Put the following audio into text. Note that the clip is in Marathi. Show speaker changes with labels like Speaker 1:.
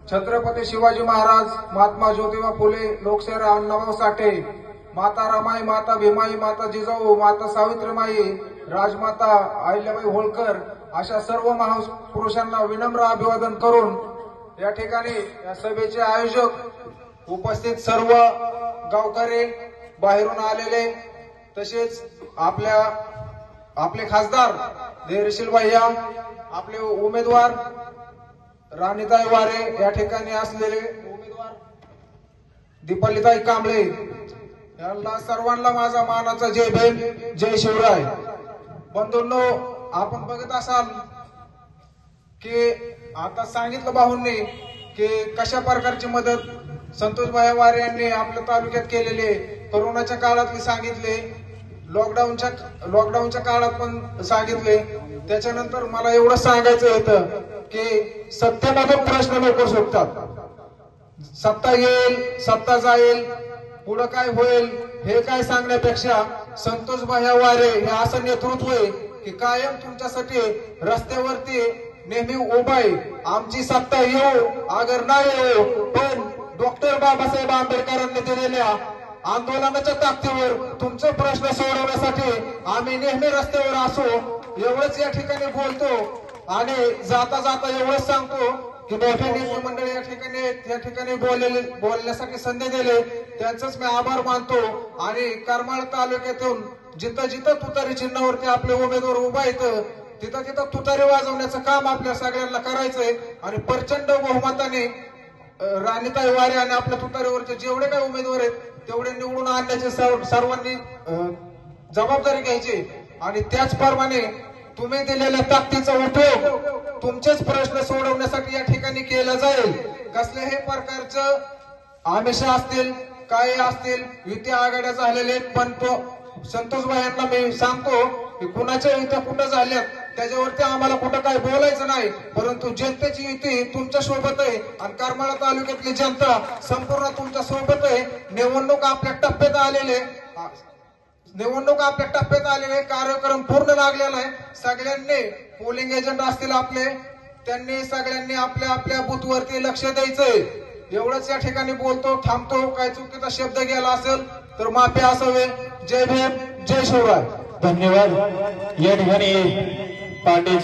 Speaker 1: छत्रपती शिवाजी महाराज, महात्मा ज्योतिबा फुले, लोकशाहीर अण्णाभाऊ साठे, माता रमाई, माता भीमाई, माता जिजाऊ, माता सावित्रीमाई, राजमाता अहिल्याबाई होळकर अशा सर्व महापुरुषांना विनम्र अभिवादन करून या ठिकाणी या सभेचे आयोजक, उपस्थित सर्व गावकरी, बाहेरून आलेले, तसेच आपले खासदार धैर्यशील भैया, आपले उमेदवार राणीताई वारे, या ठिकाणी असलेले उमेदवार दीपालीताई कांबळे, यांना सर्वांना माझा मानाचा जय भीम, जय शिवराय. बंधूंनो, आपण बघत असाल की आता सांगितलं भाऊंनी की कशा प्रकारची मदत संतोषभाई वारे यांनी आपल्या तालुक्यात केलेली आहे. कोरोनाच्या काळातली सांगितले, लॉकडाऊनच्या काळात पण सांगितले. त्याच्यानंतर मला एवढं सांगायचं होतं की सत्तेमधून प्रश्न लवकर सुटतात. सत्ता येईल, सत्ता जाईल, पुढं काय होईल हे काय सांगण्यापेक्षा संतोषभाई वारे हे असं नेतृत्व आहे की कायम तुमच्यासाठी रस्त्यावरती नेहमी उभा आहे. आमची सत्ता येऊ अगर नाही येऊ, पण डॉक्टर बाबासाहेब आंबेडकरांनी दिलेल्या आंदोलनाच्या ताकदीवर तुमचे प्रश्न सोडवण्यासाठी आम्ही नेहमी रस्त्यावर असू, एवढंच या ठिकाणी बोलतो. आणि जाता जाता एवढंच सांगतो की मोठ्या नेते मंडळी या ठिकाणी बोलण्यासाठी संधी दिले, त्यांचंच मी आभार मानतो. आणि करमाळ तालुक्यातून जिथं जिथं तुतारी चिन्हावरती आपले उमेदवार उभा आहेत, तिथं तिथं तुतारी वाजवण्याचं काम आपल्या सगळ्यांना करायचंय. आणि प्रचंड बहुमताने राणीताई वारे आणि आपल्या तुतारीवरचे जेवढे काही उमेदवार आहेत तेवढे निवडून आणण्याचे सर्वांनी जबाबदारी घ्यायची. आणि त्याचप्रमाणे तुम्ही दिलेल्या ताकदीचा उपयोग तुमचेच प्रश्न सोडवण्यासाठी या ठिकाणी केला जाईल. कसल्याही प्रकारचं आमिष असतील, काय असतील, युती आघाड्या झालेले, पण तो संतोषभाई यांना मी सांगतो की कुणाच्या युत्या कुठं झाल्यात त्याच्यावरती आम्हाला कुठं काय बोलायचं नाही, परंतु जनतेची युती तुमच्या सोबत आहे आणि करमाळा तालुक्यातली जनता संपूर्ण तुमच्या सोबत आहे. निवडणूक आपल्या टप्प्यात आलेले कार्यक्रम पूर्ण लागलेला आहे. सगळ्यांनी पोलिंग एजंट असतील आपले, त्यांनी सगळ्यांनी आपल्या आपल्या बूथवरती लक्ष द्यायचंय. एवढंच या ठिकाणी बोलतो, थांबतो. काय चुकीचा शब्द गेला असेल तर माफी असावे. जय भीम, जय शिवराय.
Speaker 2: धन्यवाद. या ठिकाणी पांडे